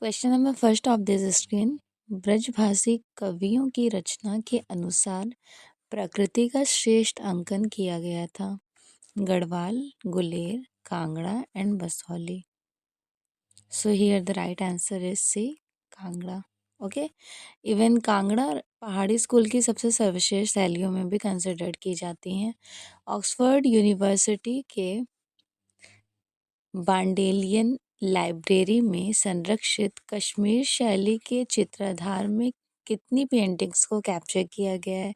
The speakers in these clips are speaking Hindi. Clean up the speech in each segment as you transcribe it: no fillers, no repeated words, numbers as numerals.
Question number first of this screen. Brajbhashi कवियों की रचना के अनुसार प्रकृति का श्रेष्ठ अंकन किया गया था। Garhwal, Guler, Kangra and Basohli. So here the right answer is C, Kangra. Okay. Even Kangra Pahari school की सबसे सर्वश्रेष्ठ शैलियों में भी कंसिडर्ड की जाती हैं। ऑक्सफोर्ड यूनिवर्सिटी के बांडेलियन लाइब्रेरी में संरक्षित कश्मीर शैली के चित्राधार में कितनी पेंटिंग्स को कैप्चर किया गया है?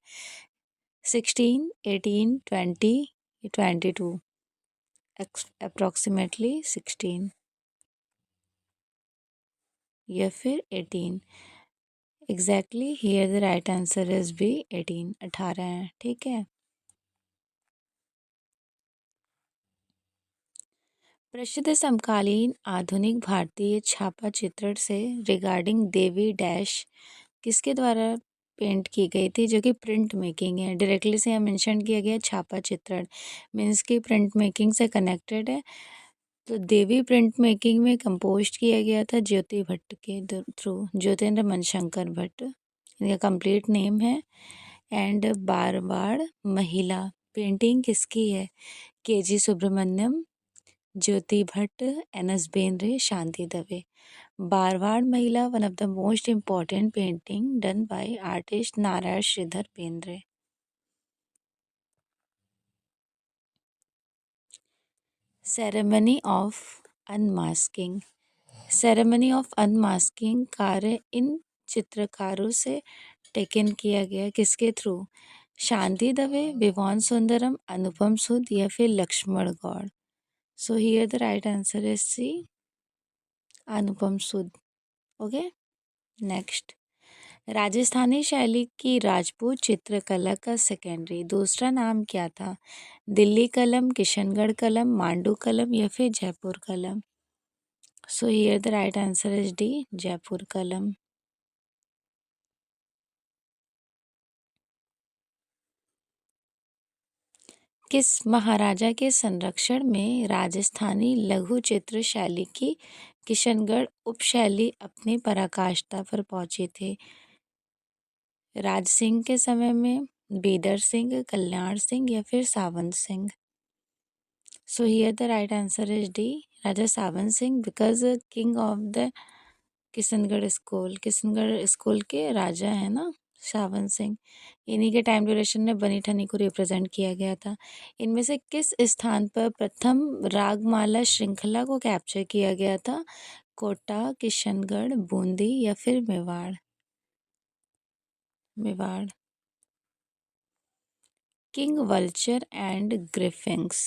16, 18, 20, 22? अप्रोक्सीमेटली 16 या फिर 18? Exactly here the right answer is B 18, 18 है। ठीक है। प्रसिद्ध समकालीन आधुनिक भारतीय छापा चित्रण से रिगार्डिंग देवी डैश किसके द्वारा पेंट की गई थी, जो कि प्रिंट मेकिंग है। डायरेक्टली से यहाँ मेंशन किया गया छापा चित्रण मीन्स की प्रिंट मेकिंग से कनेक्टेड है। तो देवी प्रिंट मेकिंग में कंपोज किया गया था ज्योति भट्ट के थ्रू, ज्योतिन्द्र मनशंकर भट्ट इनका कंप्लीट नेम है। एंड बारवाड़ महिला पेंटिंग किसकी है? के.जी. सुब्रमण्यम, ज्योति भट्ट, एन.एस. बेंद्रे, शांति दवे। बारवाड़ महिला one of the most important painting done by artist Narayan Shridhar Bendre. Ceremony of unmasking. Ceremony of unmasking कार्य इन चित्रकारों से टेकन किया गया किसके थ्रू? शांति दवे, विवान सुंदरम, अनुपम सूद या फिर Laxman Gaur. So here the right answer is C, Anupam Sood. Okay. Next, Rajasthani शैली की राजपूत चित्रकला का सेकेंडरी दूसरा नाम क्या था? दिल्ली कलम, किशनगढ़ कलम, मांडू कलम या फिर जयपुर कलम? सो here the right answer is D, Jaipur कलम। किस महाराजा के संरक्षण में राजस्थानी लघु चित्र शैली की किशनगढ़ उपशैली अपनी पराकाष्ठा पर पहुंची थी? राज सिंह के समय में, बीदर सिंह, कल्याण सिंह या फिर सावंत सिंह? सो here the right answer is D, Raja Sawant Singh, because king of the Kishangarh school के राजा है ना सावंत सिंह। इन्हीं के टाइम ड्यूरेशन में बनी ठनी को रिप्रेजेंट किया गया था। इनमें से किस स्थान पर प्रथम रागमाला श्रृंखला को कैप्चर किया गया था? कोटा, किशनगढ़, बूंदी या फिर Mewar? Mewar. King vulture and griffins.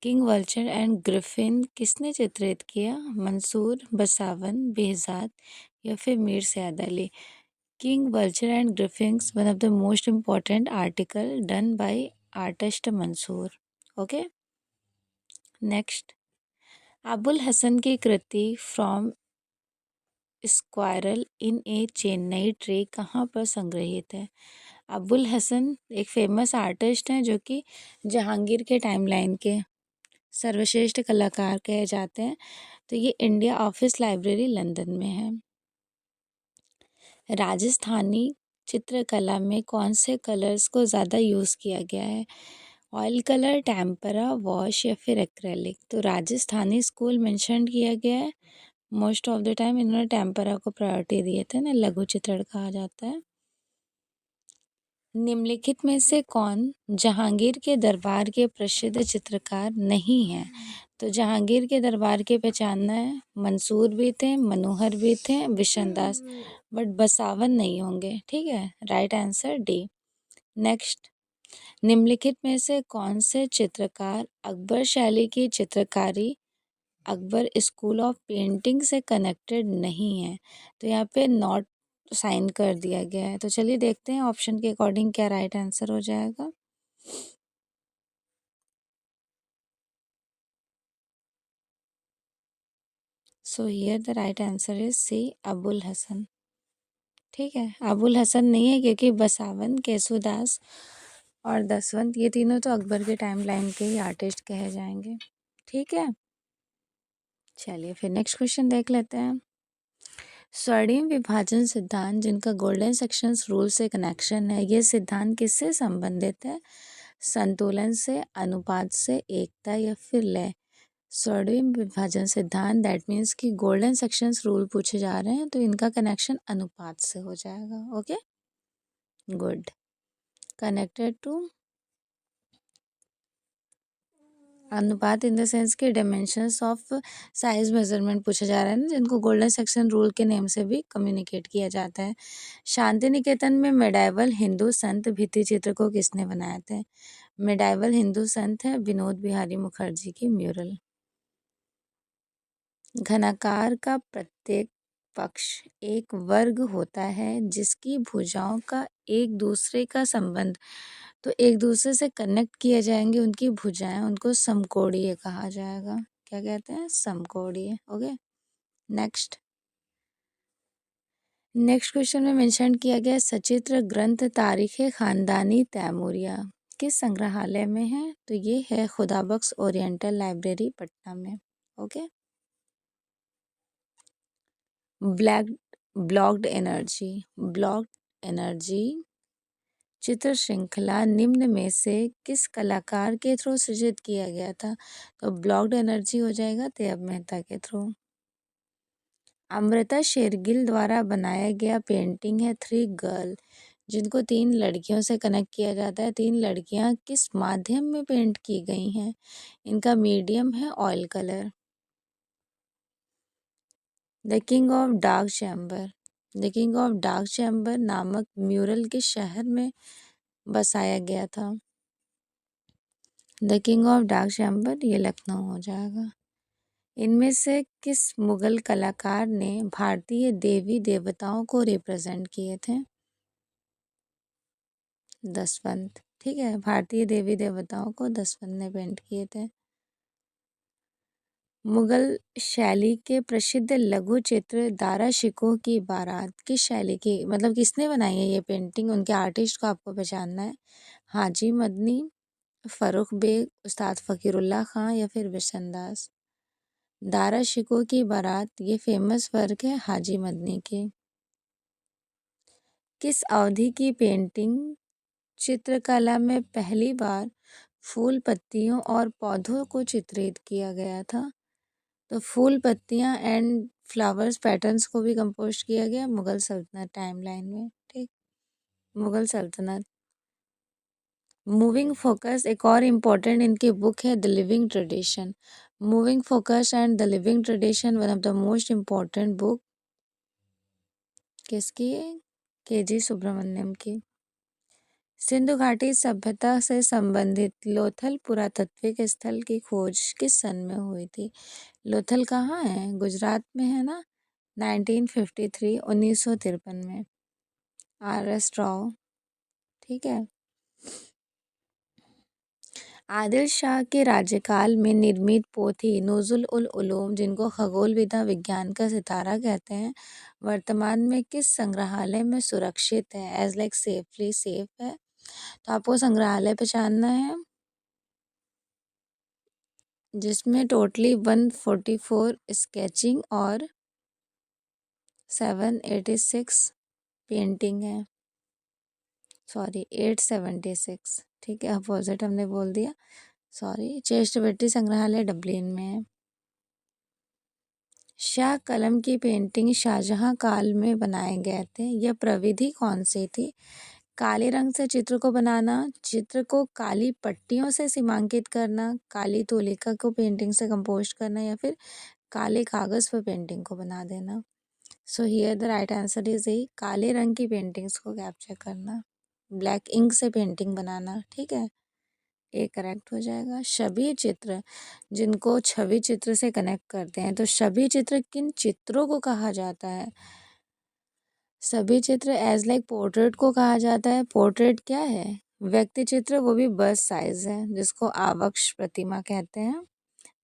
King vulture and griffin किसने चित्रित किया? मंसूर, बसावन, बेहजाद या फिर Mir Sayyid Ali? King vulture and griffins one of the most important article done by artist Mansur. Okay. Next, Abul Hasan की कृति from squirrel in a chinar tree कहाँ पर संग्रहित है? अबुल हसन एक फेमस आर्टिस्ट हैं जो कि जहांगीर के टाइमलाइन के सर्वश्रेष्ठ कलाकार कहे जाते हैं। तो ये इंडिया ऑफिस लाइब्रेरी लंदन में है। राजस्थानी चित्रकला में कौन से कलर्स को ज़्यादा यूज़ किया गया है? ऑयल कलर, टेम्परा, वॉश या फिर एक्रेलिक? तो राजस्थानी स्कूल मेंशन किया गया है। मोस्ट ऑफ द टाइम इन्होंने टेम्परा को प्रायोरिटी दिए थे ना, लघु चित्रण कहा जाता है। निम्नलिखित में से कौन जहांगीर के दरबार के प्रसिद्ध चित्रकार नहीं हैं? तो जहांगीर के दरबार के पहचानना है, मंसूर भी थे, मनोहर भी थे, बिशनदास, बट बसावन नहीं होंगे। ठीक है, राइट आंसर डी। नेक्स्ट, निम्नलिखित में से कौन से चित्रकार अकबर शैली की चित्रकारी अकबर स्कूल ऑफ पेंटिंग से कनेक्टेड नहीं है? तो यहाँ पे नॉट साइन कर दिया गया है। तो चलिए देखते हैं ऑप्शन के अकॉर्डिंग क्या राइट आंसर हो जाएगा। So here the right answer is C, Abul Hasan. ठीक है, अबुल हसन नहीं है क्योंकि बसावन, केशुदास और दसवंत ये तीनों तो अकबर के टाइमलाइन के ही आर्टिस्ट कहे जाएंगे। ठीक है, चलिए फिर नेक्स्ट क्वेश्चन देख लेते हैं। स्वर्णिम विभाजन सिद्धांत, जिनका गोल्डन सेक्शंस रूल से कनेक्शन है, ये सिद्धांत किससे संबंधित है? संतुलन से, अनुपात से, एकता या फिर लय? स्वर्णिम विभाजन सिद्धांत, दैट मीन्स कि गोल्डन सेक्शंस रूल पूछे जा रहे हैं, तो इनका कनेक्शन अनुपात से हो जाएगा। Okay, good. कनेक्टेड टू अनुपात इन द सेंस के डायमेंशंस ऑफ साइज मेजरमेंट पूछा जा रहा है ना, जिनको गोल्डन सेक्शन रूल के नेम से भी कम्युनिकेट किया जाता है। शांति निकेतन में मेडाइवल हिंदू संत भित्ति चित्र को किसने बनाए थे? मेडाइवल हिंदू संत है विनोद बिहारी मुखर्जी की म्यूरल। घनाकार का प्रत्येक पक्ष एक वर्ग होता है जिसकी भुजाओं का एक दूसरे का संबंध, तो एक दूसरे से कनेक्ट किए जाएंगे उनकी भुजाएं, उनको समकोणीय कहा जाएगा। क्या कहते हैं? समकोणीय। ओके, नेक्स्ट क्वेश्चन में मेंशन किया गया सचित्र ग्रंथ तारीख खानदानी तैमूरिया किस संग्रहालय में है? तो ये है खुदाबख्श ओरिएंटल लाइब्रेरी पटना में। ओके, ब्लॉक्ड एनर्जी चित्र श्रृंखला निम्न में से किस कलाकार के थ्रू सृजित किया गया था? तो ब्लॉक्ड एनर्जी हो जाएगा तैयब मेहता के थ्रू। अमृता शेरगिल द्वारा बनाया गया पेंटिंग है थ्री गर्ल, जिनको 3 लड़कियों से कनेक्ट किया जाता है। 3 लड़कियां किस माध्यम में पेंट की गई हैं? इनका मीडियम है oil colour. The king of dark chamber नामक म्यूरल के शहर में बसाया गया था? The king of dark chamber ये लखनऊ हो जाएगा। इनमें से किस मुगल कलाकार ने भारतीय देवी देवताओं को रिप्रेजेंट किए थे? दसवंत। ठीक है, भारतीय देवी देवताओं को दसवंत ने पेंट किए थे। मुगल शैली के प्रसिद्ध लघु चित्र दारा शिकोह की बारात किस शैली की, मतलब किसने बनाई है ये पेंटिंग? उनके आर्टिस्ट को आपको पहचानना है। हाजी मदनी, फरुख बेग, उस्ताद फ़कीरुल्लाह खां या फिर बिशनदास? दारा शिकोह की बारात ये फेमस वर्क है हाजी मदनी के। किस अवधि की पेंटिंग चित्रकला में पहली बार फूल पत्तियों और पौधों को चित्रित किया गया था? तो फूल पत्तियां एंड फ्लावर्स पैटर्न्स को भी कंपोज किया गया मुगल सल्तनत टाइमलाइन में। ठीक, मुगल सल्तनत। मूविंग फोकस एक और इम्पोर्टेंट इनकी बुक है the living tradition. Moving focus and the living tradition one of the most important book किसकी है? के.जी. सुब्रमण्यम की। सिंधु घाटी सभ्यता से संबंधित लोथल पुरातात्विक स्थल की खोज किस सन में हुई थी? लोथल कहाँ है? गुजरात में है ना। 1953 1953 में। R.S. राव। ठीक है। आदिल शाह के राज्यकाल में निर्मित पोथी नुज़ुल उल उलूम, जिनको खगोल विद्या विज्ञान का सितारा कहते हैं, वर्तमान में किस संग्रहालय में सुरक्षित है? एज लाइक सेफली सेफ है, तो आपको संग्रहालय पहचानना है जिसमें टोटली 144 स्केचिंग और 786 पेंटिंग है। सॉरी 876। ठीक है, अपोजिट हमने बोल दिया, सॉरी। चेस्ट संग्रहालय डबलिन में है। शाह कलम की पेंटिंग शाहजहां काल में बनाए गए थे, यह प्रविधि कौन सी थी? काले रंग से चित्र को बनाना, चित्र को काली पट्टियों से सीमांकित करना, काली तूलिका को पेंटिंग से कंपोज करना या फिर काले कागज पर पेंटिंग को बना देना। सो here the right answer is ए, काले रंग की पेंटिंग्स को कैप्चर करना, ब्लैक इंक से पेंटिंग बनाना। ठीक है, ए करेक्ट हो जाएगा। छवि चित्र, जिनको छवि चित्र से कनेक्ट करते हैं, तो छवि चित्र किन चित्रों को कहा जाता है? सभी चित्र एज लाइक पोर्ट्रेट को कहा जाता है। पोर्ट्रेट क्या है? व्यक्ति चित्र, वो भी बस साइज है, जिसको आवक्ष प्रतिमा कहते हैं।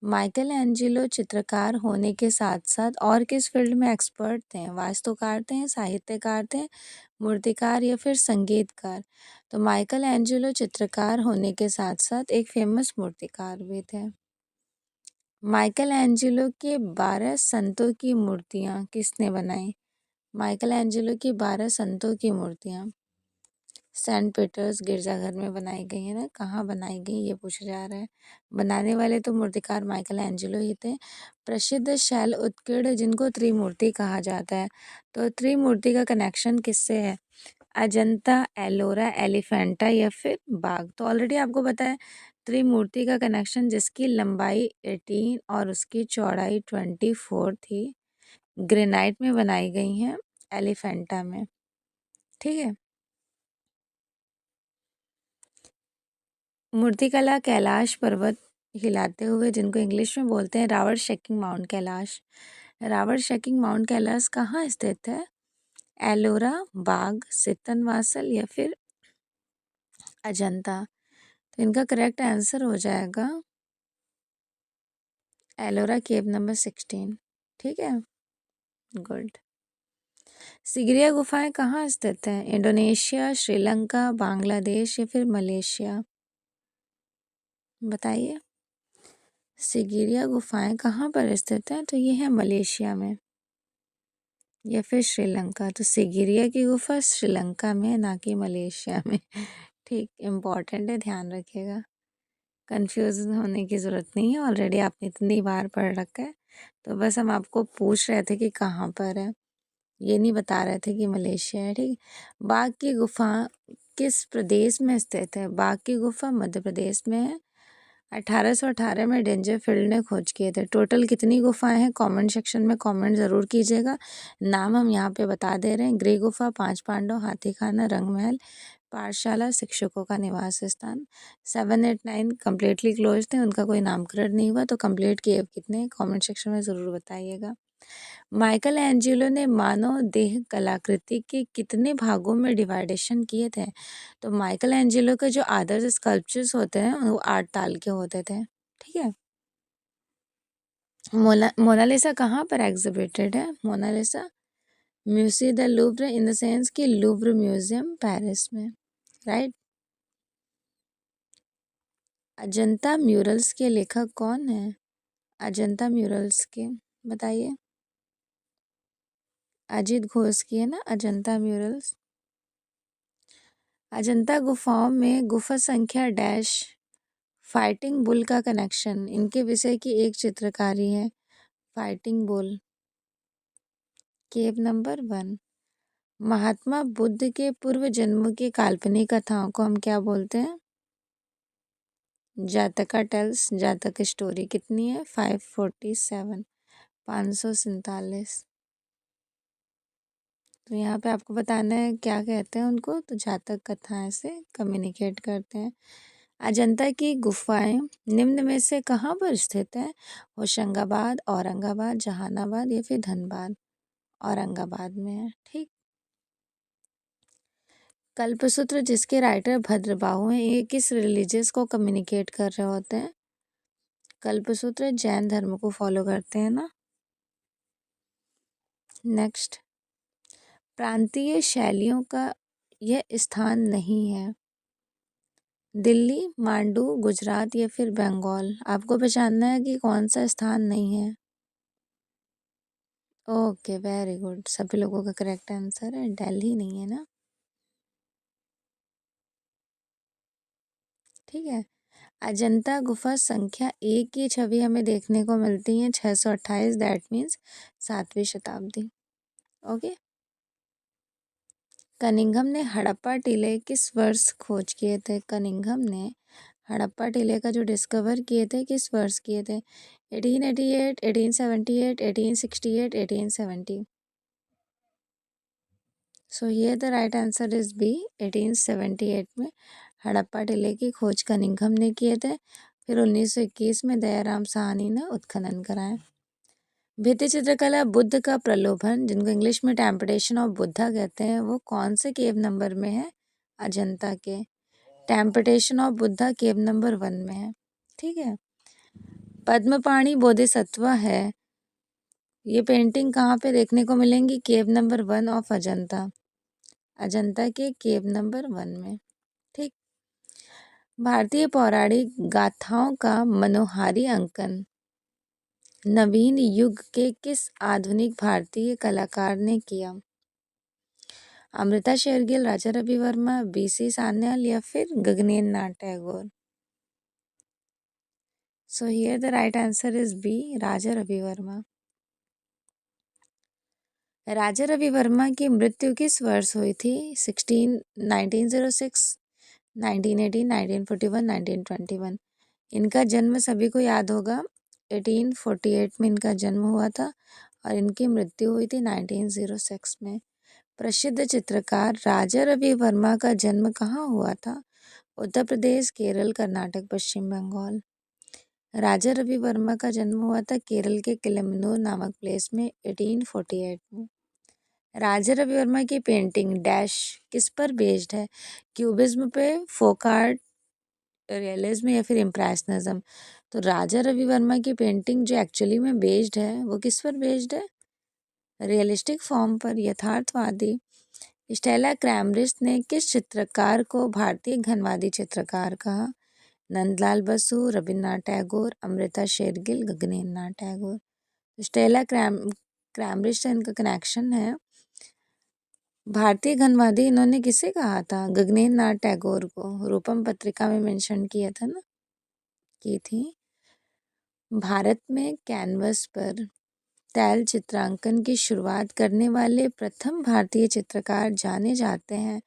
माइकल एंजेलो चित्रकार होने के साथ साथ और किस फील्ड में एक्सपर्ट थे? वास्तुकार थे, साहित्यकार थे, मूर्तिकार या फिर संगीतकार? तो माइकल एंजेलो चित्रकार होने के साथ साथ एक फेमस मूर्तिकार भी थे। माइकल एंजेलो के 12 संतों की मूर्तियां किसने बनाई? माइकल एंजेलो की 12 संतों की मूर्तियाँ सेंट पीटर्स गिरजाघर में बनाई गई है ना, कहाँ बनाई गई ये पूछा जा रहा है। बनाने वाले तो मूर्तिकार माइकल एंजेलो ही थे। प्रसिद्ध शैल उत्कीर्ण जिनको त्रिमूर्ति कहा जाता है, तो त्रिमूर्ति का कनेक्शन किससे है? अजंता, एलोरा, एलिफेंटा या फिर बाघ। तो ऑलरेडी आपको पता है त्रिमूर्ति का कनेक्शन जिसकी लंबाई 18 और उसकी चौड़ाई 24 थी, ग्रेनाइट में बनाई गई हैं, एलिफेंटा में। ठीक है। मूर्तिकला कैलाश पर्वत हिलाते हुए जिनको इंग्लिश में बोलते हैं Ravana shaking mount Kailash. Ravana shaking mount Kailash कहाँ स्थित है? एलोरा, बाघ, सितनवासल या फिर अजंता। तो इनका करेक्ट आंसर हो जाएगा एलोरा केव नंबर 16। ठीक है, गुड। सिगरिया गुफाएं कहाँ स्थित हैं? इंडोनेशिया, श्रीलंका, बांग्लादेश या फिर मलेशिया। बताइए, सिगरिया गुफाएं कहाँ पर स्थित हैं? तो ये है मलेशिया में या फिर श्रीलंका। तो सिगरिया की गुफा श्रीलंका में, ना कि मलेशिया में। ठीक, इम्पॉर्टेंट है, ध्यान रखिएगा। कंफ्यूज होने की ज़रूरत नहीं है, ऑलरेडी आपने इतनी बार पढ़ रखा है। तो बस हम आपको पूछ रहे थे कि कहाँ पर है, ये नहीं बता रहे थे कि मलेशिया है। ठीक। बाघ की गुफा किस प्रदेश में स्थित है? बाघ की गुफा मध्य प्रदेश में है। 1818 में डेंजरफील्ड ने खोज किए थे। टोटल कितनी गुफाएं हैं? कमेंट सेक्शन में कमेंट ज़रूर कीजिएगा। नाम हम यहाँ पे बता दे रहे हैं। ग्रे गुफा, पांच पांडव, हाथीखाना, रंगमहल, पाठशाला, शिक्षकों का निवास स्थान। 7, 8, 9 कम्प्लीटली क्लोज थे, उनका कोई नामकरण नहीं हुआ। तो कंप्लीट किए कितने, कमेंट सेक्शन में ज़रूर बताइएगा। माइकल एंजेलो ने मानव देह कलाकृति के कितने भागों में डिवाइडेशन किए थे? तो माइकल एंजेलो के जो आदर्श स्कल्पचर्स होते हैं वो 8 ताल के होते थे। ठीक है। मोनालिसा कहाँ पर एग्जिबिटेड है? Mona Lisa museum the Louvre, in the sense कि लूव्र म्यूजियम पेरिस में, राइट। अजंता म्यूरल्स के लेखक कौन है? अजंता म्यूरल्स के, बताइए। अजीत घोष की है ना अजंता म्यूरल्स। अजंता गुफाओं में गुफा संख्या डैश फाइटिंग बुल का कनेक्शन, इनके विषय की एक चित्रकारी है। फाइटिंग बुल, केव नंबर 1। महात्मा बुद्ध के पूर्व जन्मों की काल्पनिक कथाओं को हम क्या बोलते हैं? जातका टेल्स। जातक स्टोरी कितनी है? 547, 547। तो यहाँ पे आपको बताना है क्या कहते हैं उनको, तो जातक कथाएं से कम्युनिकेट करते हैं। अजंता की गुफाएं निम्न में से कहाँ पर स्थित है? होशंगाबाद, औरंगाबाद, जहानाबाद या फिर धनबाद। औरंगाबाद में है। ठीक। कल्पसूत्र जिसके राइटर भद्रबाहु हैं, ये किस रिलीजियस को कम्युनिकेट कर रहे होते हैं? कल्पसूत्र जैन धर्म को फॉलो करते हैं ना। नेक्स्ट, प्रांतीय शैलियों का यह स्थान नहीं है। दिल्ली, मांडू, गुजरात या फिर बंगाल। आपको पहचानना है कि कौन सा स्थान नहीं है। Okay, very good. सभी लोगों का करेक्ट आंसर है, दिल्ली नहीं है ना। ठीक है। अजंता गुफा संख्या 1 की छवि हमें देखने को मिलती है 628, दैट मीन्स 7वीं शताब्दी। ओके। कनिंघम ने हड़प्पा टीले किस वर्ष खोज किए थे? कनिंघम ने हड़प्पा टीले का जो डिस्कवर किए थे किस वर्ष किए थे? 1888, 1878, 1868, 1870। So here the right answer is B, 1878 में हड़प्पा टीले की खोज कनिंघम ने किए थे। फिर 1921 में दयाराम साहनी ने उत्खनन कराए। भित्ति चित्रकला बुद्ध का प्रलोभन, जिनको इंग्लिश में टेम्पटेशन ऑफ बुद्धा कहते हैं, वो कौन से केव नंबर में है? अजंता के। Temptation of Buddha cave number 1 में है। ठीक है। पद्मपाणि बोधिसत्व है, ये पेंटिंग कहाँ पे देखने को मिलेंगी? केव नंबर 1 ऑफ अजंता। अजंता के केव नंबर 1 में। ठीक। भारतीय पौराणिक गाथाओं का मनोहारी अंकन नवीन युग के किस आधुनिक भारतीय कलाकार ने किया? अमृता शेरगिल, राजा रवि वर्मा, बीसी सान्याल या फिर गगनेन Nath Tagore? So here the right answer is B, Raja Ravi Varma. Raja Ravi Varma की मृत्यु किस वर्ष हुई थी? 1906, 1918, 1941, 1921? इनका जन्म सभी को याद होगा, 1848 में इनका जन्म हुआ था और इनकी मृत्यु हुई थी 1906 में। प्रसिद्ध चित्रकार राजा रवि वर्मा का जन्म कहाँ हुआ था? उत्तर प्रदेश, केरल, कर्नाटक, पश्चिम बंगाल? राजा रवि वर्मा का जन्म हुआ था केरल के किलमनूर नामक प्लेस में 1848 में। राजा रवि वर्मा की पेंटिंग डैश किस पर बेस्ड है? क्यूबिज्म पे, फोक आर्ट, रियलिज्म या फिर इम्प्रेशनिज्म? तो राजा रवि वर्मा की पेंटिंग जो एक्चुअली में बेस्ड है वो किस पर बेस्ड है? रियलिस्टिक फॉर्म पर, यथार्थवादी। स्टेला क्रैमरिस ने किस चित्रकार को भारतीय घनवादी चित्रकार कहा? नंदलाल बसु, रविन्द्रनाथ टैगोर, अमृता शेरगिल, गगनेन्द्र नाथ टैगोर? स्टेला क्रैमरिस से इनका कनेक्शन है। भारतीय घनवादी इन्होंने किसे कहा था? गगनेन्द्र नाथ टैगोर को। रूपम पत्रिका में मेंशन किया था ना, की थी। भारत में कैनवस पर तैल चित्रांकन की शुरुआत करने वाले प्रथम भारतीय चित्रकार जाने जाते हैं?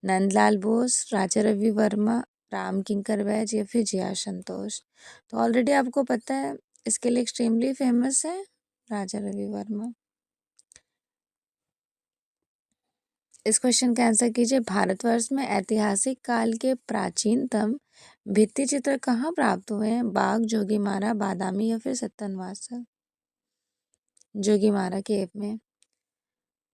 नंदलाल बोस, राजा रवि वर्मा, राम किंकर वैज या फिर जिया संतोष? तो ऑलरेडी आपको पता है, इसके लिए एक्सट्रीमली फेमस है राजा रवि वर्मा। इस क्वेश्चन का आंसर कीजिए। भारतवर्ष में ऐतिहासिक काल के प्राचीनतम भित्ति चित्र कहाँ प्राप्त हुए हैं? बाग, जोगीमारा, बादामी या फिर सत्तनवासर? जोगीमारा केव में।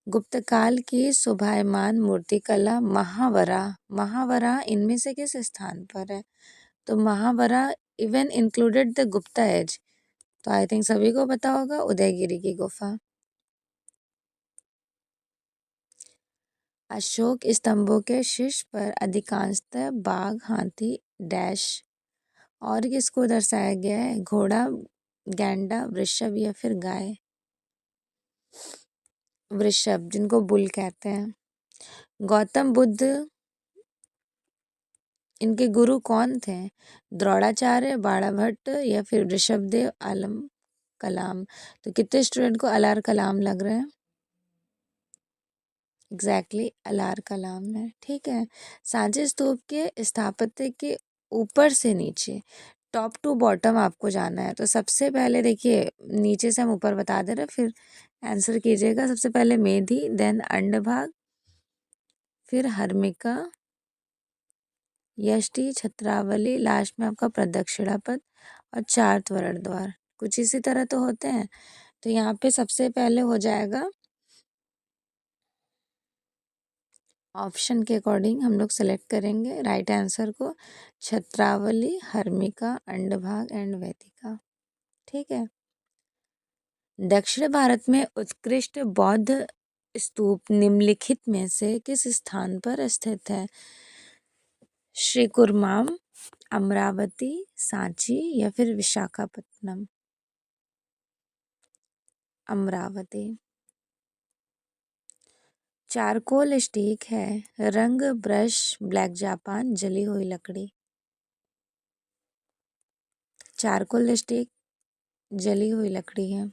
गुप्त काल की शोभायमान मूर्तिकला महावरा, महावरा इनमें से किस स्थान पर है? तो महावरा even included the Gupta age, तो आई थिंक सभी को पता होगा, उदयगिरी की गुफा। अशोक स्तंभों के शीर्ष पर अधिकांशतः बाघ, हाथी, डैश और किसको दर्शाया गया है? घोड़ा, गैंडा, वृषभ या फिर गाय? वृषभ, जिनको बुल कहते हैं। गौतम बुद्ध इनके गुरु कौन थे? द्रोणाचार्य, बाणाभट्ट या फिर ऋषभदेव, आलम कलाम? तो कितने स्टूडेंट को अलार कलाम लग रहे हैं? एग्जैक्टली अलार कलाम है, ठीक है। सांची स्तूप के स्थापत्य के ऊपर से नीचे, टॉप टू बॉटम आपको जाना है। तो सबसे पहले देखिए, नीचे से हम ऊपर बता दे रहे, फिर आंसर कीजिएगा। सबसे पहले मेधी, देन अंडभाग, फिर हर्मिका, यष्टि, छत्रावली, लास्ट में आपका प्रदक्षिणा पथ और चार त्वरण द्वार। कुछ इसी तरह तो होते हैं। तो यहाँ पे सबसे पहले हो जाएगा, ऑप्शन के अकॉर्डिंग हम लोग सेलेक्ट करेंगे राइट आंसर को, छत्रावली, हर्मिका, अंडभाग एंड वेदिका, ठीक है। दक्षिण भारत में उत्कृष्ट बौद्ध स्तूप निम्नलिखित में से किस स्थान पर स्थित है? श्रीकुर्माम, अमरावती, सांची या फिर विशाखापट्टनम? अमरावती। चारकोल स्टिक है, रंग ब्रश, ब्लैक जापान, जली हुई लकड़ी? चारकोल स्टिक जली हुई लकड़ी है।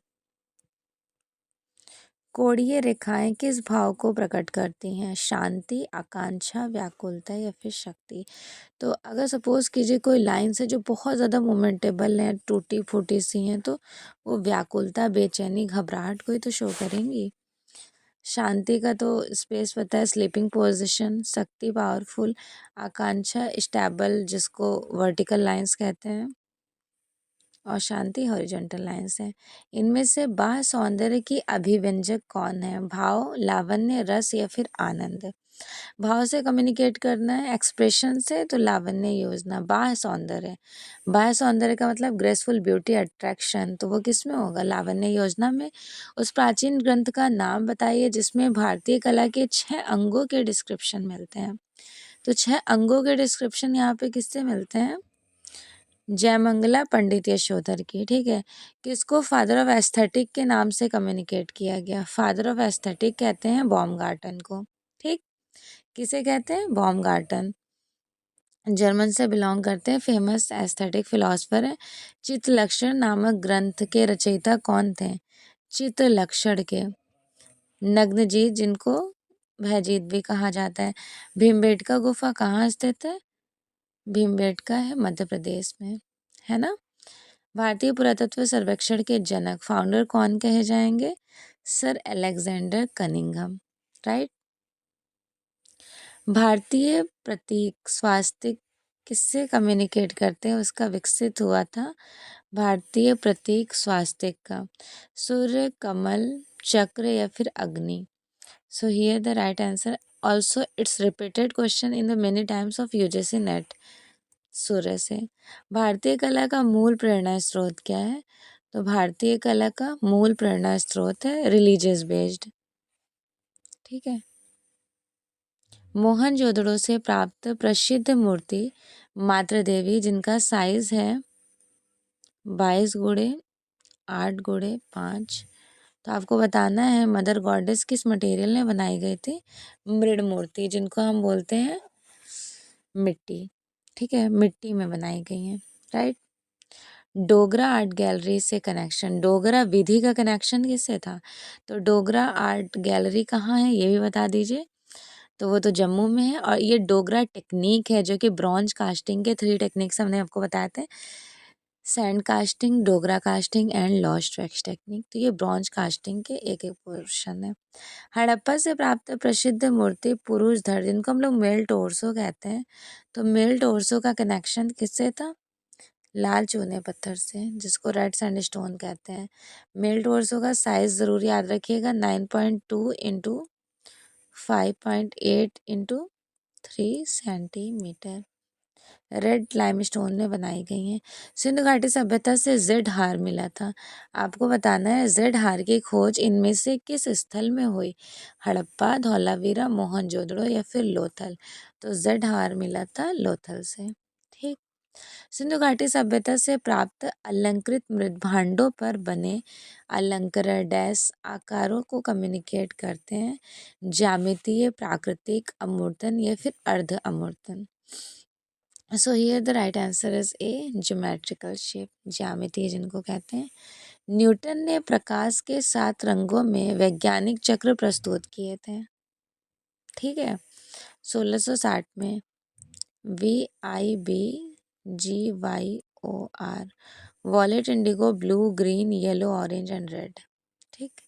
कोणीय रेखाएं किस भाव को प्रकट करती हैं? शांति, आकांक्षा, व्याकुलता या फिर शक्ति? तो अगर सपोज कीजिए कोई लाइन से जो बहुत ज़्यादा मोमेंटेबल है, टूटी फूटी सी हैं, तो वो व्याकुलता, बेचैनी, घबराहट को ही तो शो करेंगी। शांति का तो स्पेस पता है, स्लीपिंग पोजीशन। शक्ति पावरफुल, आकांक्षा स्टेबल, जिसको वर्टिकल लाइंस कहते हैं, और शांति हॉरिजॉन्टल लाइंस है। इनमें से बाह्य सौंदर्य की अभिव्यंजक कौन है? भाव, लावण्य, रस या फिर आनंद? भाव से कम्युनिकेट करना है, एक्सप्रेशन से, तो लावण्य योजना। बाह्य सौंदर्य का मतलब ग्रेसफुल, ब्यूटी, अट्रैक्शन, तो वो किस में होगा? लावण्य योजना में। उस प्राचीन ग्रंथ का नाम बताइए जिसमें भारतीय कला के 6 अंगों के डिस्क्रिप्शन मिलते हैं। तो 6 अंगों के डिस्क्रिप्शन यहाँ पे किससे मिलते हैं? जयमंगला पंडित यशोधर की, ठीक है। किसको फादर ऑफ एस्थेटिक के नाम से कम्युनिकेट किया गया? फादर ऑफ एस्थेटिक कहते हैं बॉमगार्टन को, ठीक। किसे कहते हैं? बाumgarten, जर्मन से बिलोंग करते हैं, फेमस एस्थेटिक फिलोसफर है। चित्तलक्षण नामक ग्रंथ के रचयिता कौन थे? चित्तलक्षण के। नग्नजीत, जिनको भयजीत भी कहा जाता है। भीमबेटका गुफा कहाँ स्थित है? भीमबेटका है मध्य प्रदेश में, है ना। भारतीय पुरातत्व सर्वेक्षण के जनक, फाउंडर कौन कहे जाएंगे? Sir Alexander Cunningham, right. भारतीय प्रतीक स्वास्तिक किससे कम्युनिकेट करते हैं? उसका विकसित हुआ था भारतीय प्रतीक स्वास्तिक का। सूर्य, कमल, चक्र या फिर अग्नि? So here the right answer, also it's repeated question in the many times of UGC NET. सूर्य से। भारतीय कला का मूल प्रेरणा स्रोत क्या है? तो भारतीय कला का मूल प्रेरणा स्रोत है रिलीजियस बेस्ड, ठीक है। मोहनजोदड़ो से प्राप्त प्रसिद्ध मूर्ति मातृ देवी, जिनका साइज है 22x8x5। तो आपको बताना है मदर गॉडेस किस मटेरियल ने बनाई गई थी? मृड मूर्ति, जिनको हम बोलते हैं मिट्टी, ठीक है, मिट्टी में बनाई गई हैं, राइट। डोगरा आर्ट गैलरी से कनेक्शन, डोगरा विधि का कनेक्शन किससे था? तो डोगरा आर्ट गैलरी कहाँ है ये भी बता दीजिए। तो वो तो जम्मू में है। और ये डोगरा टेक्निक है जो कि ब्रॉन्ज कास्टिंग के 3 टेक्निक्स हमने आपको बताए थे, sand casting, Dogra casting and lost wax technique. तो ये ब्रॉन्ज कास्टिंग के एक एक पोर्शन है। हड़प्पा से प्राप्त प्रसिद्ध मूर्ति पुरुष धड़, जिनको हम लोग मेल टोर्सो कहते हैं, तो मेल टोर्सो का कनेक्शन किससे था? लाल चूने पत्थर से, जिसको रेड सैंडस्टोन कहते हैं। मेल टोर्सो का साइज ज़रूर याद रखिएगा, 9.2 into 5.8 into 3 centimetre. Red limestone में बनाई गई हैं। सिंधु घाटी सभ्यता से जेड हार मिला था। आपको बताना है जेड हार की खोज इनमें से किस स्थल में हुई? हड़प्पा, धौलावीरा, मोहनजोदड़ो या फिर लोथल? तो जेड हार मिला था लोथल से, ठीक। सिंधु घाटी सभ्यता से प्राप्त अलंकृत मृद भांडों पर बने अलंकरण डैश आकारों को कम्युनिकेट करते हैं? ज्यामितीय, प्राकृतिक, अमूर्तन या फिर अर्ध अमूर्तन? So here the right answer is a geometrical shape, ज्यामितीय जिनको कहते हैं। न्यूटन ने प्रकाश के 7 रंगों में वैज्ञानिक चक्र प्रस्तुत किए थे, ठीक है, 1660 में। VIBGYOR, wallet, Indigo, blue, green, yellow, orange and red, ठीक।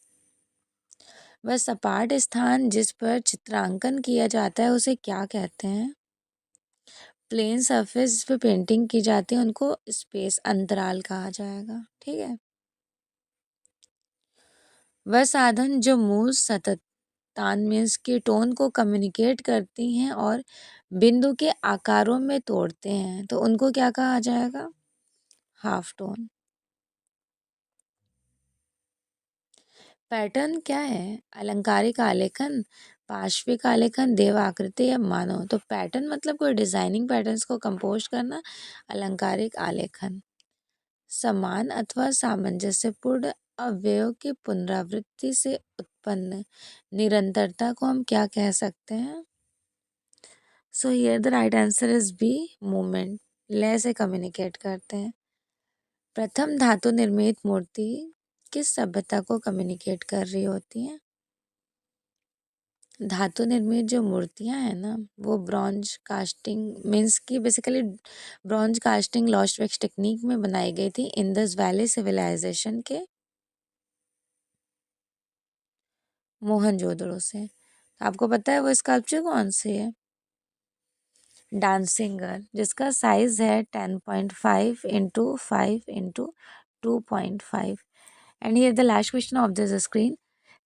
वह सपाट स्थान जिस पर चित्रांकन किया जाता है उसे क्या कहते हैं? प्लेन सरफेस जिस पे पेंटिंग की जाती है उनको स्पेस, अंतराल कहा जाएगा, ठीक है। वह साधन जो मूल सतत तान मीन्स की टोन को कम्युनिकेट करती हैं और बिंदु के आकारों में तोड़ते हैं, तो उनको क्या कहा जाएगा? Half tone. पैटर्न क्या है? अलंकारिक आलेखन, पार्श्विक आलेखन, देव आकृति या मानव? तो पैटर्न मतलब कोई डिजाइनिंग पैटर्न्स को कंपोज करना, अलंकारिक आलेखन। समान अथवा सामंजस्यपूर्ण अवयव की पुनरावृत्ति से उत्पन्न निरंतरता को हम क्या कह सकते हैं? So here the right answer is B, movement, लय से कम्युनिकेट करते हैं। प्रथम धातु निर्मित मूर्ति किस सभ्यता को कम्युनिकेट कर रही होती हैं? धातु निर्मित जो मूर्तियां हैं ना, वो ब्रॉन्ज कास्टिंग मीन्स की basically bronze casting lost wax technique में बनाई गई थी इंदस वैली सिविलाइजेशन के मोहनजोदड़ो से। आपको पता है वो स्कल्पचर कौन सी है? डांसिंग गर्ल, जिसका साइज है 10.5 into 5 into 2.5। And here the last question of this screen,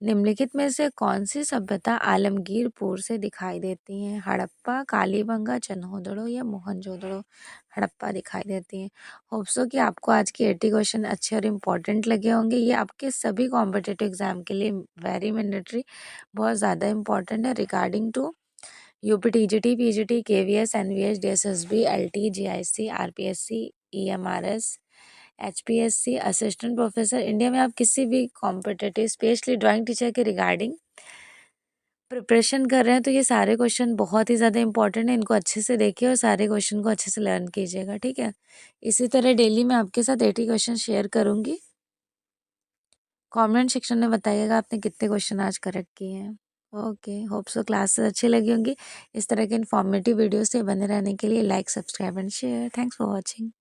निम्नलिखित में से कौन सी सभ्यता आलमगीरपुर से दिखाई देती है? हड़प्पा, कालीबंगा, चन्होदड़ो या मोहनजोदड़ो? हड़प्पा दिखाई देती है। होप्सो कि आपको आज के 80 क्वेश्चन अच्छे और इम्पोर्टेंट लगे होंगे। ये आपके सभी कॉम्पिटिटिव एग्जाम के लिए वेरी मैंडेटरी, बहुत ज़्यादा इम्पोर्टेंट है। Regarding to UP TGT, PGT, KVS, NVS, DSSB, LT, GIC, RPSC, EMRS, HPSC, assistant professor, India में आप किसी भी कॉम्पिटिटिव स्पेशली ड्राइंग टीचर के रिगार्डिंग प्रिपरेशन कर रहे हैं तो ये सारे क्वेश्चन बहुत ही ज़्यादा इंपॉर्टेंट है, इनको अच्छे से देखिए और सारे क्वेश्चन को अच्छे से लर्न कीजिएगा, ठीक है। इसी तरह डेली मैं आपके साथ 80 क्वेश्चन शेयर करूँगी। कमेंट सेक्शन में बताइएगा आपने कितने क्वेश्चन आज करेक्ट किए हैं। ओके, होप सो क्लासेस अच्छी लगी होंगी। इस तरह के इन्फॉर्मेटिव वीडियो से बने रहने के लिए like, subscribe and share. Thanks for watching.